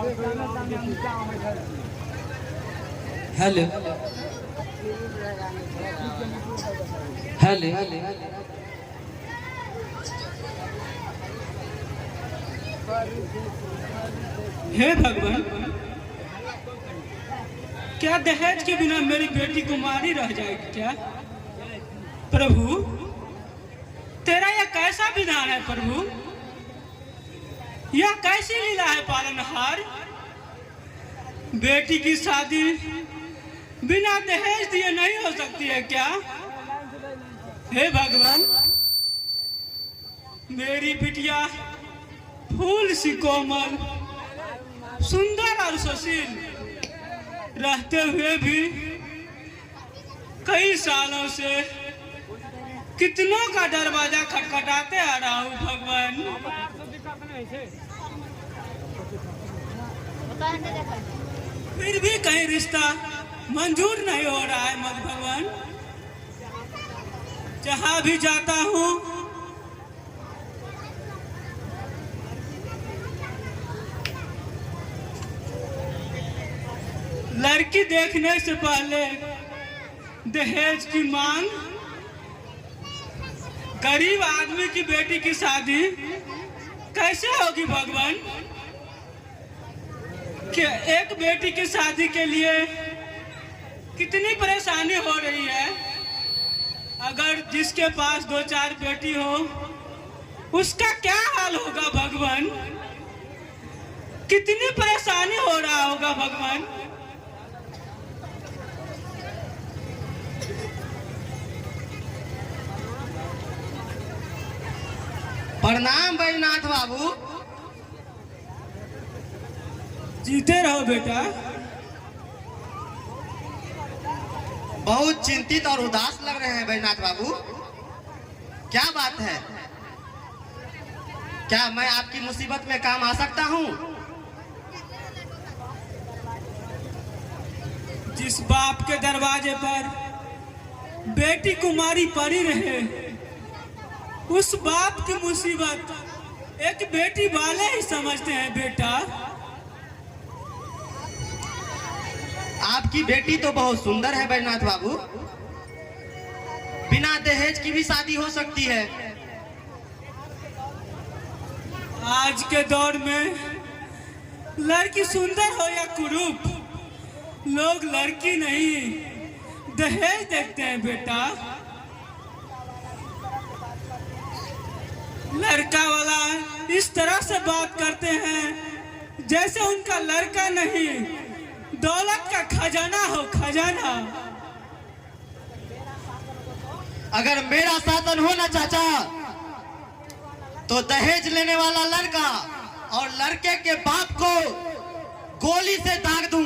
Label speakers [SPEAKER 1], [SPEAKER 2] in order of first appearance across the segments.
[SPEAKER 1] Hello hello
[SPEAKER 2] हे भगवान, क्या दहेज के बिना मेरी बेटी कुमारी रह जाएगी क्या? प्रभु, तेरा यह कैसा विधान है प्रभु? यह कैसी लीला है पालनहार? बेटी की शादी बिना दहेज दिए नहीं हो सकती है क्या? हे भगवान, मेरी बिटिया फूल सी कोमल, सुंदर और सुशील रहते हुए भी कई सालों से कितनों का दरवाजा खटखटाते आ रहा हूँ भगवान। फिर भी कहीं रिश्ता मंजूर नहीं हो रहा है मत भगवान। जहाँ भी जाता हूँ लड़की देखने से पहले दहेज की मांग, गरीब आदमी की बेटी की शादी कैसे होगी भगवान? कि एक बेटी की शादी के लिए कितनी परेशानी हो रही है। अगर जिसके पास 2-4 बेटी हो उसका क्या हाल होगा भगवान? कितनी परेशानी हो रहा होगा भगवान।
[SPEAKER 1] प्रणाम बैजनाथ बाबू।
[SPEAKER 2] जीते रहो बेटा।
[SPEAKER 1] बहुत चिंतित और उदास लग रहे हैं बैजनाथ बाबू, क्या बात है? क्या मैं आपकी मुसीबत में काम आ सकता हूँ?
[SPEAKER 2] जिस बाप के दरवाजे पर बेटी कुमारी पड़ी रहे, उस बाप की मुसीबत एक बेटी वाले ही समझते हैं बेटा।
[SPEAKER 1] आपकी बेटी तो बहुत सुंदर है बैजनाथ बाबू, बिना दहेज की भी शादी हो सकती है।
[SPEAKER 2] आज के दौर में लड़की सुंदर हो या कुरूप, लोग लड़की नहीं दहेज देखते हैं बेटा। लड़का वाला इस तरह से बात करते हैं जैसे उनका लड़का नहीं, दौलत का खजाना हो, खजाना।
[SPEAKER 1] अगर मेरा शासन हो ना चाचा, तो दहेज लेने वाला लड़का और लड़के के बाप को गोली से दाग दूं।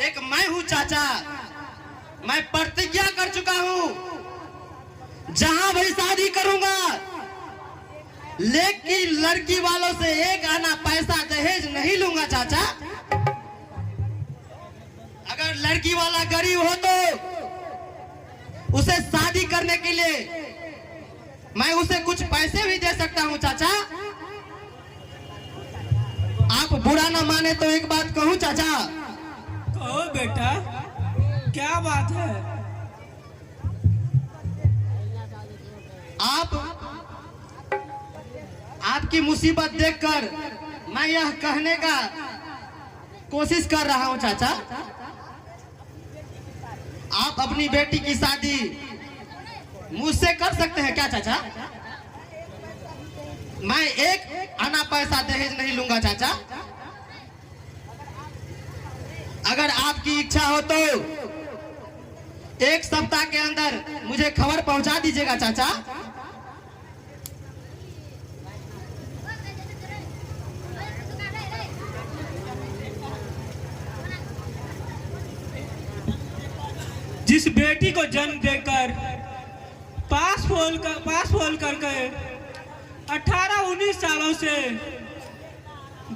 [SPEAKER 1] एक मैं हूं चाचा, मैं प्रतिज्ञा कर चुका हूं, जहां भी शादी करूंगा, लेकिन लड़की वालों से एक आना पैसा दहेज नहीं लूंगा चाचा। अगर लड़की वाला गरीब हो तो उसे शादी करने के लिए मैं उसे कुछ पैसे भी दे सकता हूं चाचा। आप बुरा ना माने तो एक बात कहूं चाचा।
[SPEAKER 2] कहो बेटा, क्या बात है?
[SPEAKER 1] आपकी मुसीबत देखकर मैं यह कहने का कोशिश कर रहा हूं चाचा, आप अपनी बेटी की शादी मुझसे कर सकते हैं क्या चाचा? मैं एक आना पैसा दहेज नहीं लूंगा चाचा। अगर आपकी इच्छा हो तो 1 सप्ताह के अंदर मुझे खबर पहुंचा दीजिएगा चाचा।
[SPEAKER 2] जिस बेटी को जन्म देकर पास फोल करके 18-19 सालों से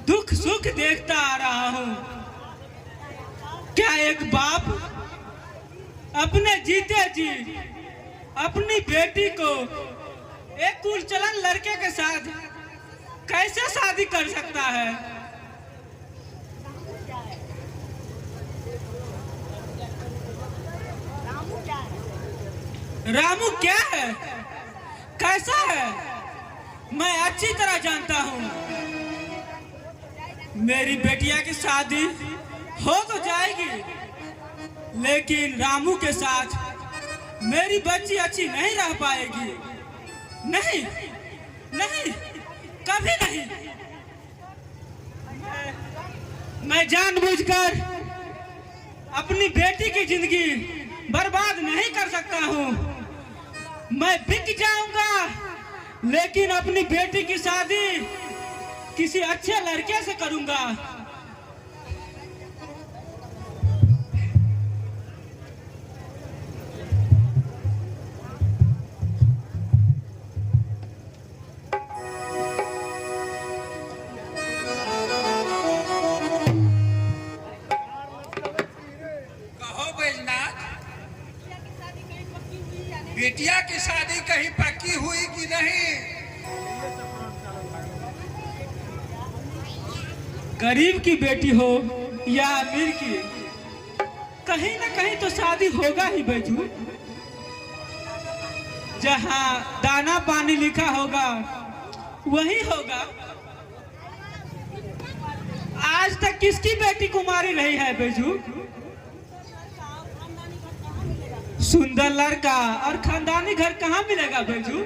[SPEAKER 2] दुख सुख देखता आ रहा हूं, क्या एक बाप अपने जीते जी अपनी बेटी को एक कुलचलन लड़के के साथ कैसे शादी कर सकता है? रामू क्या है, कैसा है, मैं अच्छी तरह जानता हूँ। मेरी बेटिया की शादी हो तो जाएगी, लेकिन रामू के साथ मेरी बच्ची अच्छी नहीं रह पाएगी। नहीं नहीं, कभी नहीं। मैं जानबूझकर अपनी बेटी की जिंदगी बर्बाद नहीं कर सकता हूँ। मैं बिक जाऊंगा, लेकिन अपनी बेटी की शादी किसी अच्छे लड़के से करूंगा।
[SPEAKER 3] बेटिया की शादी कहीं पक्की हुई कि नहीं?
[SPEAKER 2] गरीब की बेटी हो या अमीर की, कहीं ना कहीं तो शादी होगा ही बैजू। जहाँ दाना पानी लिखा होगा वही होगा। आज तक किसकी बेटी कुमारी रही है बैजू? सुंदर लड़का और खानदानी घर कहाँ मिलेगा बैजू?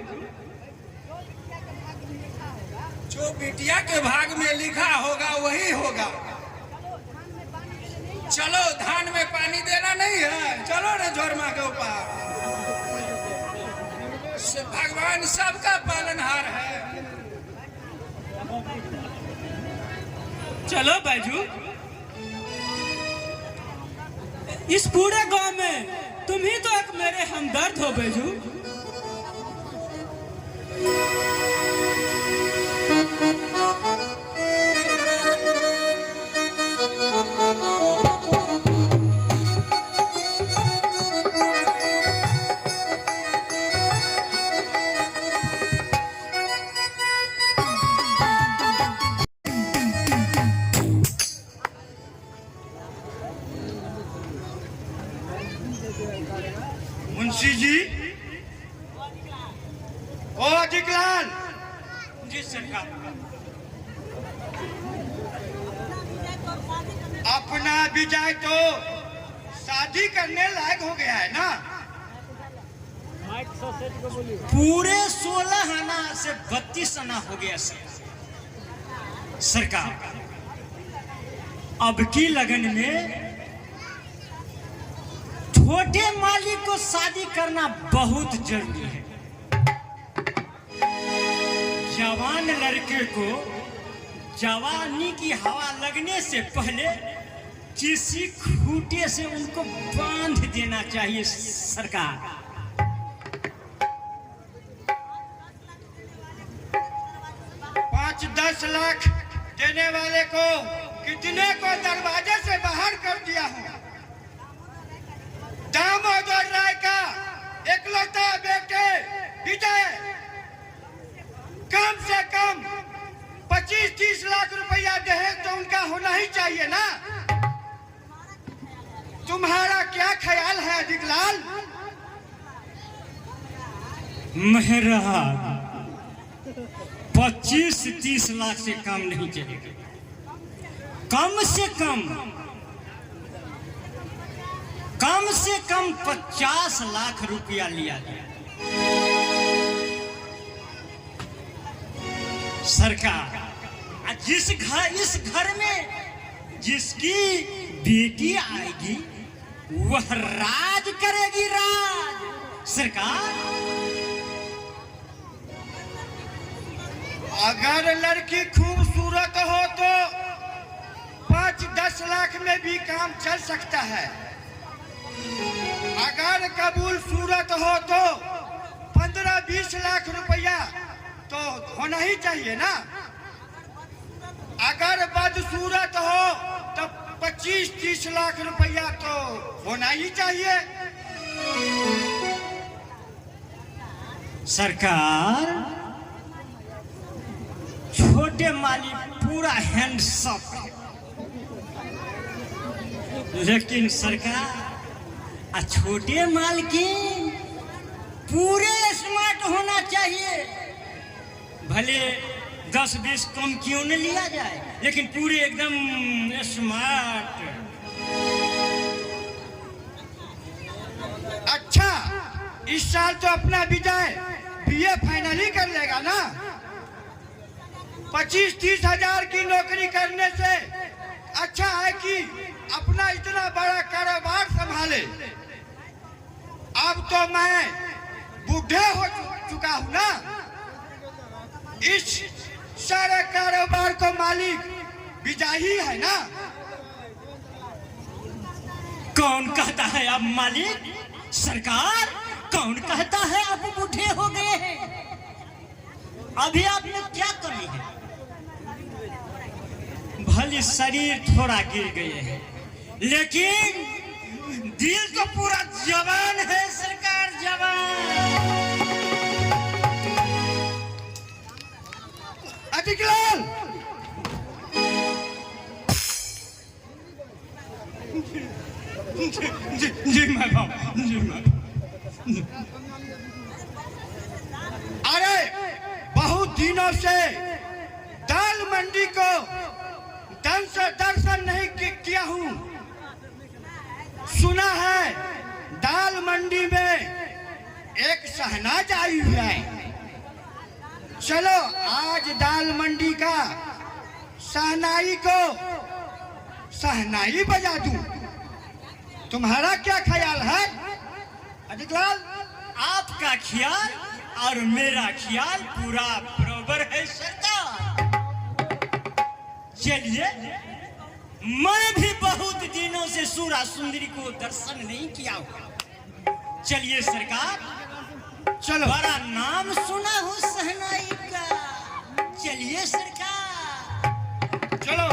[SPEAKER 3] जो बिटिया के भाग में लिखा होगा वही होगा। चलो, धान में पानी देना नहीं है, चलो ना झोरमा के ऊपर। भगवान सबका पालनहार है।
[SPEAKER 2] चलो बैजू, इस पूरे गांव में तुम ही तो एक मेरे हमदर्द हो बैजू।
[SPEAKER 1] मुंशी जी, ओ अधिकलाल।
[SPEAKER 2] जी सरकार।
[SPEAKER 1] अपना विजय तो शादी करने लायक हो गया है ना?
[SPEAKER 4] पूरे 16 आना से 32 आना हो गया सरकार। अब की लगन में छोटे मालिक को शादी करना बहुत जरूरी है। जवान लड़के को जवानी की हवा लगने से पहले किसी खूंटे से उनको बांध देना चाहिए सरकार।
[SPEAKER 1] 5-10 लाख देने वाले को कितने को दरवाजे से बाहर कर दिया हूँ। दामोदर राय का इकलौता बेटे विजय कम से कम 25-30 लाख रुपया दहेज तो उनका होना ही चाहिए ना? तुम्हारा क्या ख्याल है अधिकलाल?
[SPEAKER 4] मेरा 25-30 लाख से कम नहीं चलेगा। कम से कम 50 लाख रुपया लिया जाए। सरकार, इस घर में जिसकी बेटी आएगी वह राज करेगी, राज। सरकार,
[SPEAKER 1] अगर लड़की खूबसूरत हो तो 5-10 लाख में भी काम चल सकता है। अगर कबूल सूरत हो तो 15-20 लाख रुपया तो होना ही चाहिए ना? अगर बदसूरत हो तो 25-30 लाख रुपया तो होना ही चाहिए।
[SPEAKER 4] सरकार, छोटे माली पूरा हैंडसम है, लेकिन सरकार छोटे माल की पूरे स्मार्ट होना चाहिए। भले 10-20 कम क्यों न लिया जाए, लेकिन पूरे एकदम स्मार्ट।
[SPEAKER 3] अच्छा, इस साल तो अपना विजय बीए फाइनल ही कर लेगा ना। 25-30 हजार की नौकरी करने से अच्छा है कि अपना इतना बड़ा कारोबार संभाले। अब तो मैं बूढ़े हो चुका हूँ ना, इस सारे कारोबार को मालिक विजय ही है ना।
[SPEAKER 4] कौन कहता है अब मालिक? सरकार। कौन कहता है अब बूढ़े हो गए हैं? अभी आपने क्या कमी है? भले शरीर थोड़ा गिर गए हैं, लेकिन दिल तो पूरा जवान है सरकार, जवान।
[SPEAKER 3] अतिकलाल,
[SPEAKER 4] जी मैं बाप, जी मैं।
[SPEAKER 3] अरे बहुत दिनों से दाल मंडी को ढंग से दर्शन नहीं किया हूँ। सुना है दाल मंडी में एक शहनाज आई हुई है। चलो आज दाल मंडी का शहनाई बजा दूं। तुम्हारा क्या ख्याल है अधिकलाल?
[SPEAKER 4] आपका ख्याल और मेरा ख्याल पूरा बराबर है सरकार। चलिए, मैं भी बहुत दिनों से सूरा सुंदरी को दर्शन नहीं किया हुआ। चलिए सरकार,
[SPEAKER 3] चलो।
[SPEAKER 4] बड़ा नाम सुना हूँ शहनाई का। चलिए सरकार,
[SPEAKER 3] चलो।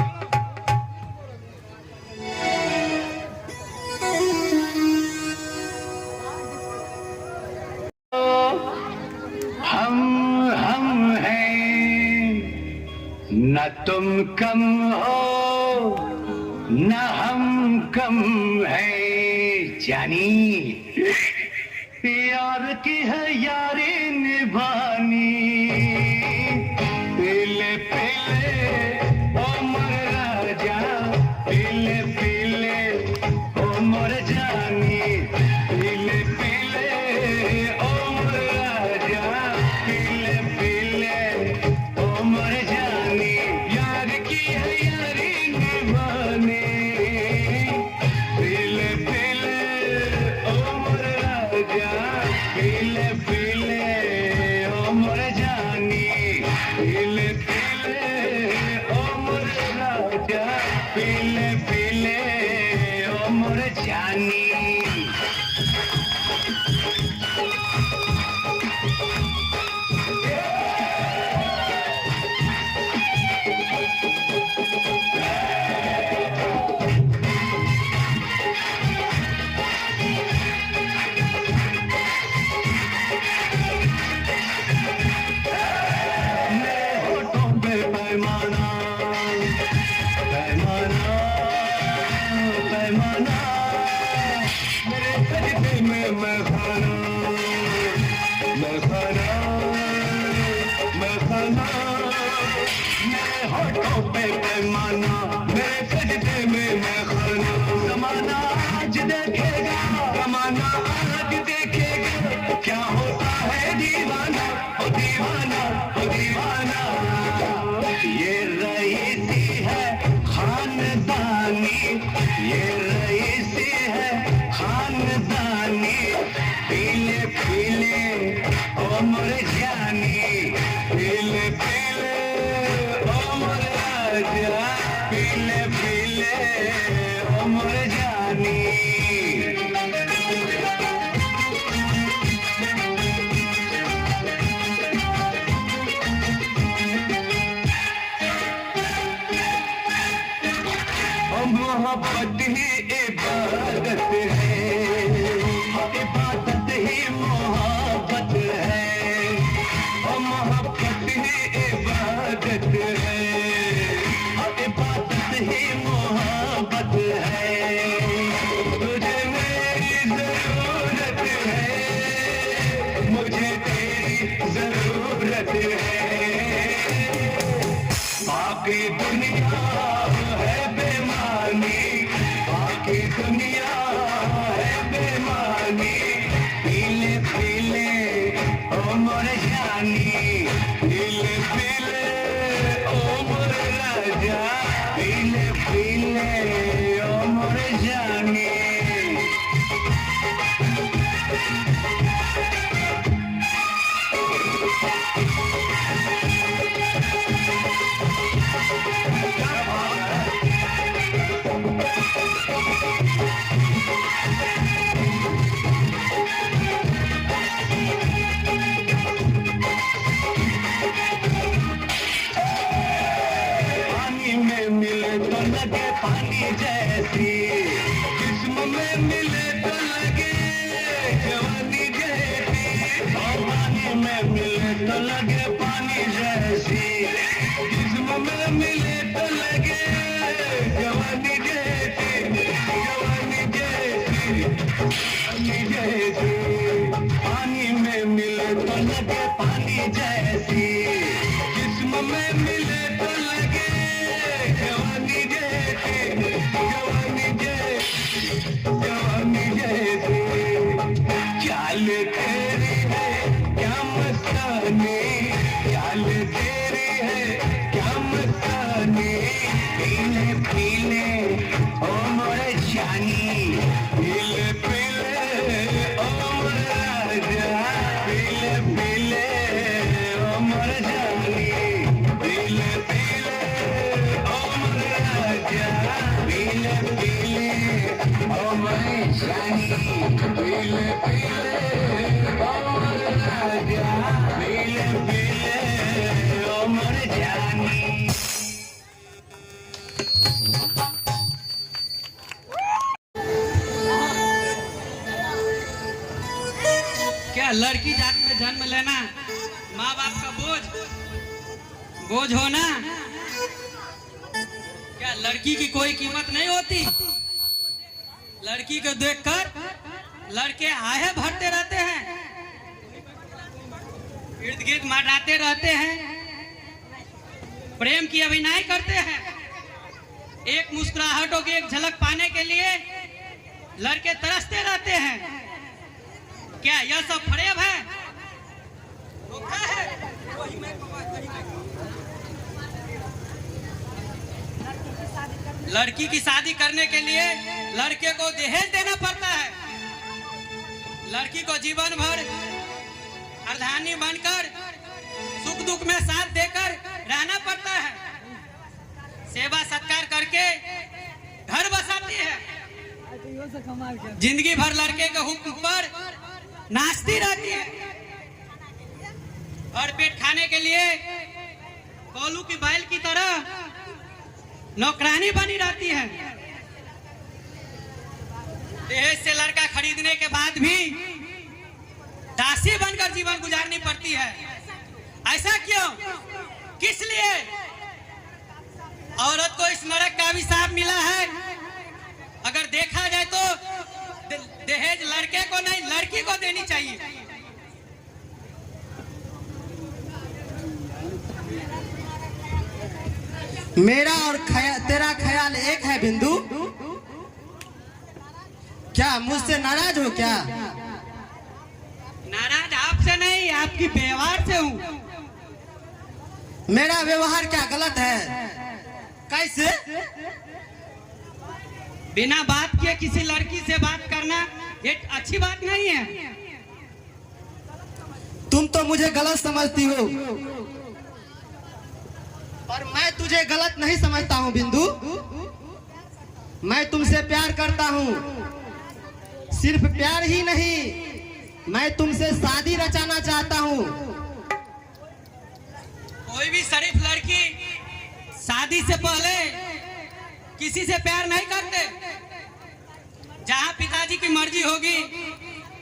[SPEAKER 5] हम हैं, न तुम कम हो न हम कम हैं जानी। यार की है यारी निभानी। पीले पीले ओ मोर राजा, पीले पीले ओ मोर जानी। पीले पीले ओ मोर राजा, पीले पीले ओ मोर जानी। यार की है यारी निभानी। पीले पीले ओ मोर राजा, पीले पीले ओ मोर जानी। पीले पीले ओ मोर राजा, पीले पीले ओ मोर जानी। क्या होता है दीवाना, ओ दीवाना, ओ दीवाना। ये रईसी है खानदानी, ये रईसी है खानदानी। पीले पीले ओ मोर जानी, पीले पीले ओ मोर राजा, पीले पीले ओ मोर जानी। मोहब्बत ही इबादत है, इबादत ही मोहब्बत है। और मोहब्बत ही इबादत है, इबादत ही मोहब्बत है। तुझे मेरी जरूरत है, बाकी दुनिया है बेमानी, बाकी दुनिया है बेमानी। पीले पीले ओ मोर जानी, पीले पीले ओ मोर राजा, पीले पीले ओ मोर जानी। पानी में मिले तो लगे पानी जैसी, जिस्म में मिले तो लगे जवानी जैसी। पानी में मिले तो लगे पानी जैसी, जिस्म में मिले तो लगे जवानी जैसी, जवानी जैसी, जवानी जैसी। पानी में मिले तो लगे पानी जैसी, जिस्म में मिले तो लगे जवानी जैसी, जवानी जैसी, जवानी जैसी। चाल तेरी है क्या मस्तानी, चाल तेरी है क्या मस्तानी। पीले पीले ओ मोर जानी, पीले पीले ओ मोर राजा, पीले पीले ओ मोर जानी, पीले पीले ओ मोर राजा, पीले पीले ओ मोर जानी, पीले पीले ओ मोर राजा, पीले पीले ओ मोर जानी।
[SPEAKER 2] क्या लड़की जात में जन्म लेना माँ बाप का बोझ होना? क्या लड़की की कोई कीमत नहीं होती? लड़की को देखकर लड़के आहे भरते रहते हैं, इर्द गिर्द मंडराते रहते हैं, प्रेम की अभिनय करते हैं। एक मुस्कुराहटों की एक झलक पाने के लिए लड़के तरसते रहते हैं। क्या यह सब फरेब है? धोखा है? लड़की की शादी करने के लिए लड़के को दहेज देना पड़ता है। लड़की को जीवन भर अर्धांगिनी बनकर सुख दुख में साथ देकर रहना पड़ता है। सेवा सत्कार करके घर बसाती है। जिंदगी भर लड़के के हुक्म पर नाचती रहती है और पेट खाने के लिए कोलू की बैल की तरह नौकरानी बनी रहती है। दहेज से लड़का खरीदने के बाद भी दासी बनकर जीवन गुजारनी पड़ती है। ऐसा क्यों? किस लिए? औरत को इस नरक का अभिशाप मिला है। अगर देखा जाए तो दहेज लड़के को नहीं लड़की को देनी चाहिए।
[SPEAKER 1] मेरा और तेरा ख्याल एक है बिंदु। क्या मुझसे नाराज हो क्या?
[SPEAKER 2] नाराज आपसे नहीं, आपकी व्यवहार से हूँ।
[SPEAKER 1] मेरा व्यवहार क्या गलत है? कैसे?
[SPEAKER 2] बिना बात किए किसी लड़की से बात करना ये अच्छी बात नहीं है।
[SPEAKER 1] तुम तो मुझे गलत समझती हो, पर मैं तुझे गलत नहीं समझता हूँ बिंदु। मैं तुमसे प्यार करता हूँ। सिर्फ प्यार ही नहीं, मैं तुमसे शादी रचाना चाहता हूँ।
[SPEAKER 2] कोई भी शरीफ लड़की शादी से पहले किसी से प्यार नहीं करते। जहाँ पिताजी की मर्जी होगी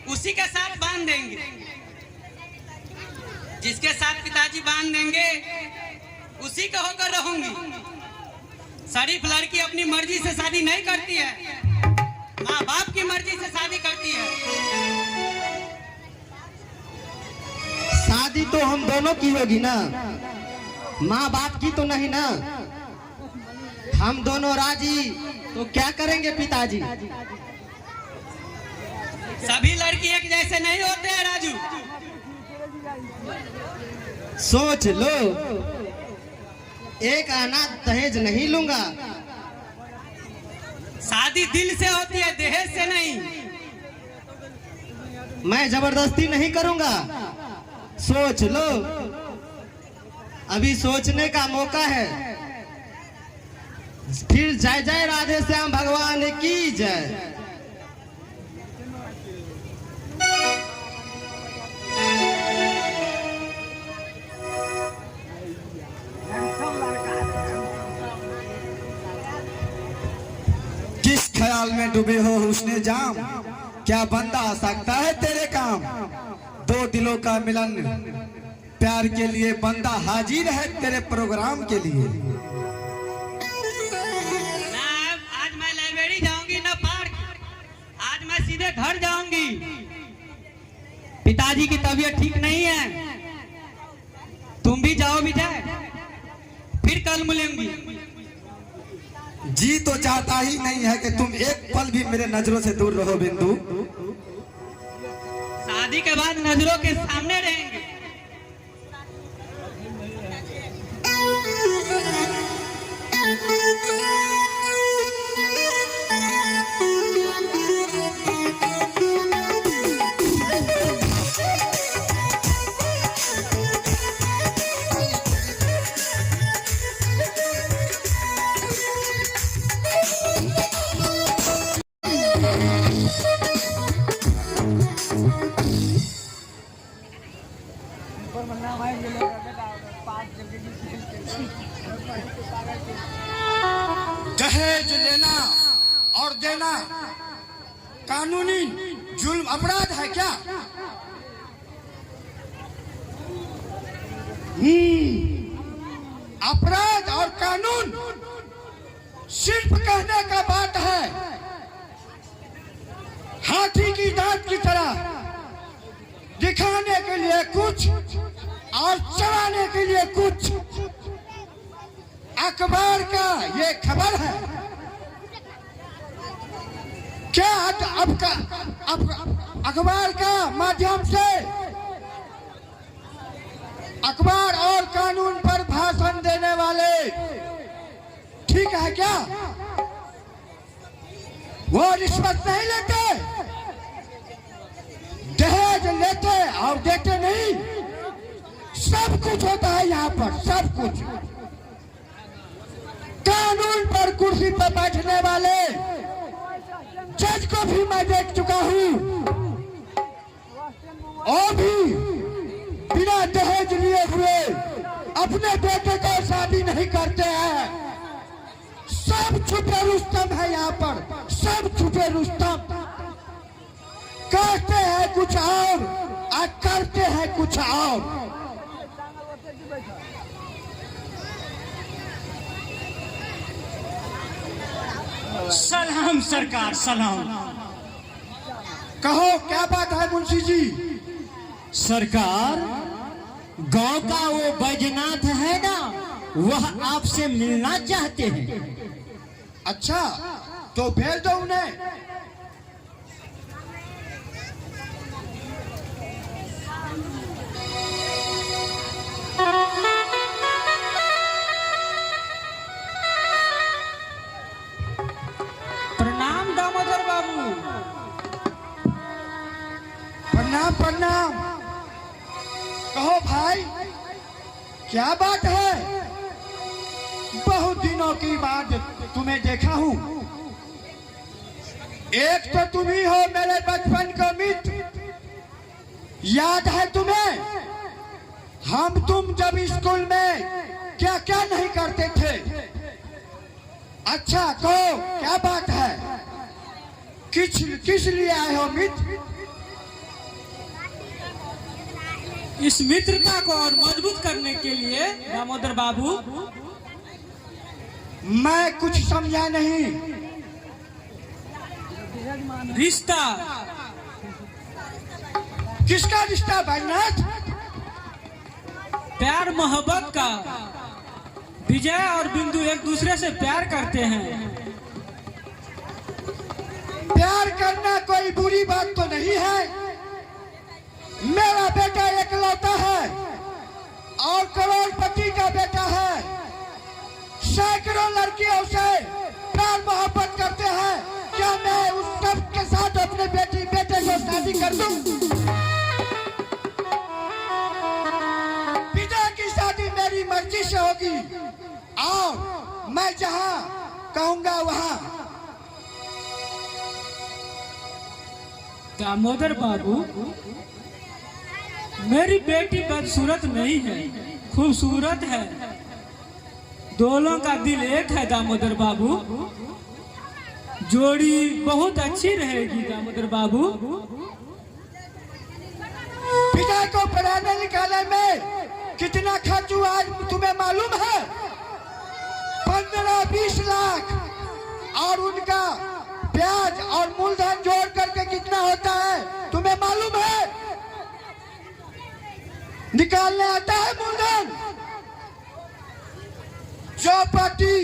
[SPEAKER 2] उसी के साथ बांध देंगे। जिसके साथ पिताजी बांध देंगे उसी का होकर रहूंगी। शरीफ लड़की अपनी मर्जी से शादी नहीं करती है, माँ बाप की मर्जी से शादी करती है।
[SPEAKER 1] शादी तो हम दोनों की होगी ना। माँ बाप की तो नहीं ना? हम दोनों राजी तो क्या करेंगे पिताजी?
[SPEAKER 2] सभी लड़की एक जैसे नहीं होते हैं राजू।
[SPEAKER 1] सोच लो, एक आना दहेज नहीं लूंगा।
[SPEAKER 2] शादी दिल से होती है, दहेज से नहीं।
[SPEAKER 1] मैं जबरदस्ती नहीं करूंगा। सोच लो, अभी सोचने का मौका है। फिर जय जय राधे श्याम भगवान की जय।
[SPEAKER 3] किस ख्याल में डूबे हो हुस्ने जाम, क्या बंदा आ सकता है तेरे काम? दो दिलों का मिलन, प्यार के लिए बंदा हाजिर है तेरे प्रोग्राम के लिए।
[SPEAKER 2] ना आज मैं लाइब्रेरी जाऊंगी ना पार्क, आज मैं सीधे घर जाऊंगी। पिताजी की तबीयत ठीक नहीं है, तुम भी जाओ विजय, फिर कल मिलेंगी।
[SPEAKER 3] जी तो चाहता ही नहीं है कि तुम एक पल भी मेरे नजरों से दूर रहो बिंदु।
[SPEAKER 2] शादी के बाद नजरों के सामने रहेंगे।
[SPEAKER 3] दहेज लेना और देना कानूनी जुल्म अपराध है क्या? अपराध और कानून सिर्फ कहने का बात है। हाथी की दांत की तरह दिखाने के लिए कुछ और चलाने के लिए कुछ। अखबार का ये खबर है क्या? अब अखबार का माध्यम से अखबार और कानून पर भाषण देने वाले ठीक है क्या? वो रिश्वत नहीं लेते, दहेज लेते और देते नहीं। सब कुछ होता है यहाँ पर, सब कुछ। कानून पर कुर्सी पर बैठने वाले जज को भी मैं देख चुका हूँ, और भी बिना दहेज लिए हुए अपने बेटे को शादी नहीं करते हैं। सब छुपे रुस्तम है यहाँ पर, सब छुपे रुस्तम। कहते हैं कुछ और करते हैं कुछ और।
[SPEAKER 4] सलाम सरकार, सलाम।
[SPEAKER 3] कहो क्या बात है मुंशी जी?
[SPEAKER 4] सरकार, गांव का वो बैजनाथ है ना, वह आपसे मिलना चाहते हैं।
[SPEAKER 3] अच्छा, तो भेज दो उन्हें।
[SPEAKER 2] प्रणाम दामोदर बाबू।
[SPEAKER 3] प्रणाम प्रणाम। कहो भाई, क्या बात है? बहुत दिनों की बाद तुम्हें देखा हूँ। एक तो तुम ही हो मेरे बचपन का मित्र, याद है तुम्हें? हम तुम जब स्कूल में क्या क्या नहीं करते थे। अच्छा कहो क्या बात है? किस लिए आए हो मित्र?
[SPEAKER 2] इस मित्रता को और मजबूत करने के लिए दामोदर बाबू।
[SPEAKER 3] मैं कुछ समझा नहीं।
[SPEAKER 2] रिश्ता।
[SPEAKER 3] किसका रिश्ता भाईनाथ?
[SPEAKER 2] प्यार मोहब्बत का। विजय और बिंदु एक दूसरे से प्यार करते हैं।
[SPEAKER 3] प्यार करना कोई बुरी बात तो नहीं है। मेरा बेटा एकलौता है और करोड़पति का बेटा है। सैकड़ों लड़कियों से प्यार मोहब्बत करते हैं। क्या मैं उस सब के साथ अपने बेटे को शादी कर दूं? पिता की शादी मेरी मर्जी से होगी और मैं जहां कहूंगा वहां।
[SPEAKER 2] दामोदर बाबू, मेरी बेटी बदसूरत नहीं है, खूबसूरत है। दोनों का दिल एक है दामोदर बाबू। जोड़ी बहुत अच्छी रहेगी दामोदर बाबू।
[SPEAKER 3] पिता को पढ़ाने लिखाने में कितना खर्च हुआ आज तुम्हें मालूम है? 15-20 लाख और उनका ब्याज और मूलधन जोड़ करके कितना होता है तुम्हें मालूम है? निकालने आता है मूलधन? चौपाटी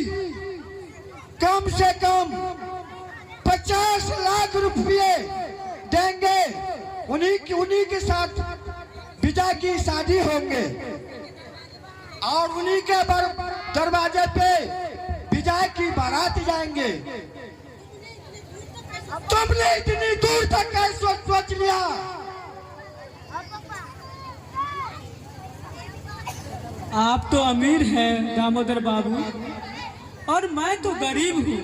[SPEAKER 3] कम से कम 50 लाख रुपये देंगे। उन्हीं के साथ पिता की शादी होंगे और उन्हीं के दरवाजे पे विजय की बारात जाएंगे। तुमने इतनी दूर तक कैसे सोच लिया?
[SPEAKER 2] आप तो अमीर हैं दामोदर बाबू और मैं तो गरीब हूँ।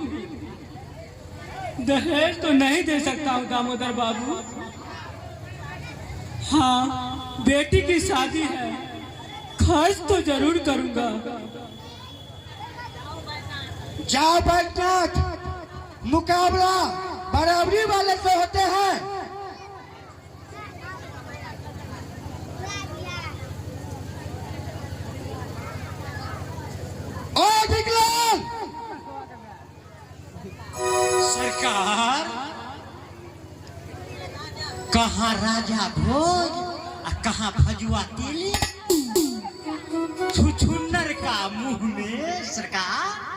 [SPEAKER 2] दहेज तो नहीं दे सकता हूँ दामोदर बाबू। हाँ, बेटी की शादी है, खर्च तो जरूर करूंगा।
[SPEAKER 3] जाओ बैजनाथ, मुकाबला बराबरी वाले से होते हैं। ओ विकलांग!
[SPEAKER 4] सरकार, कहाँ राजा भोज और कहाँ भजुआ तेली? छुछुन्नर का मुंह में सरकार।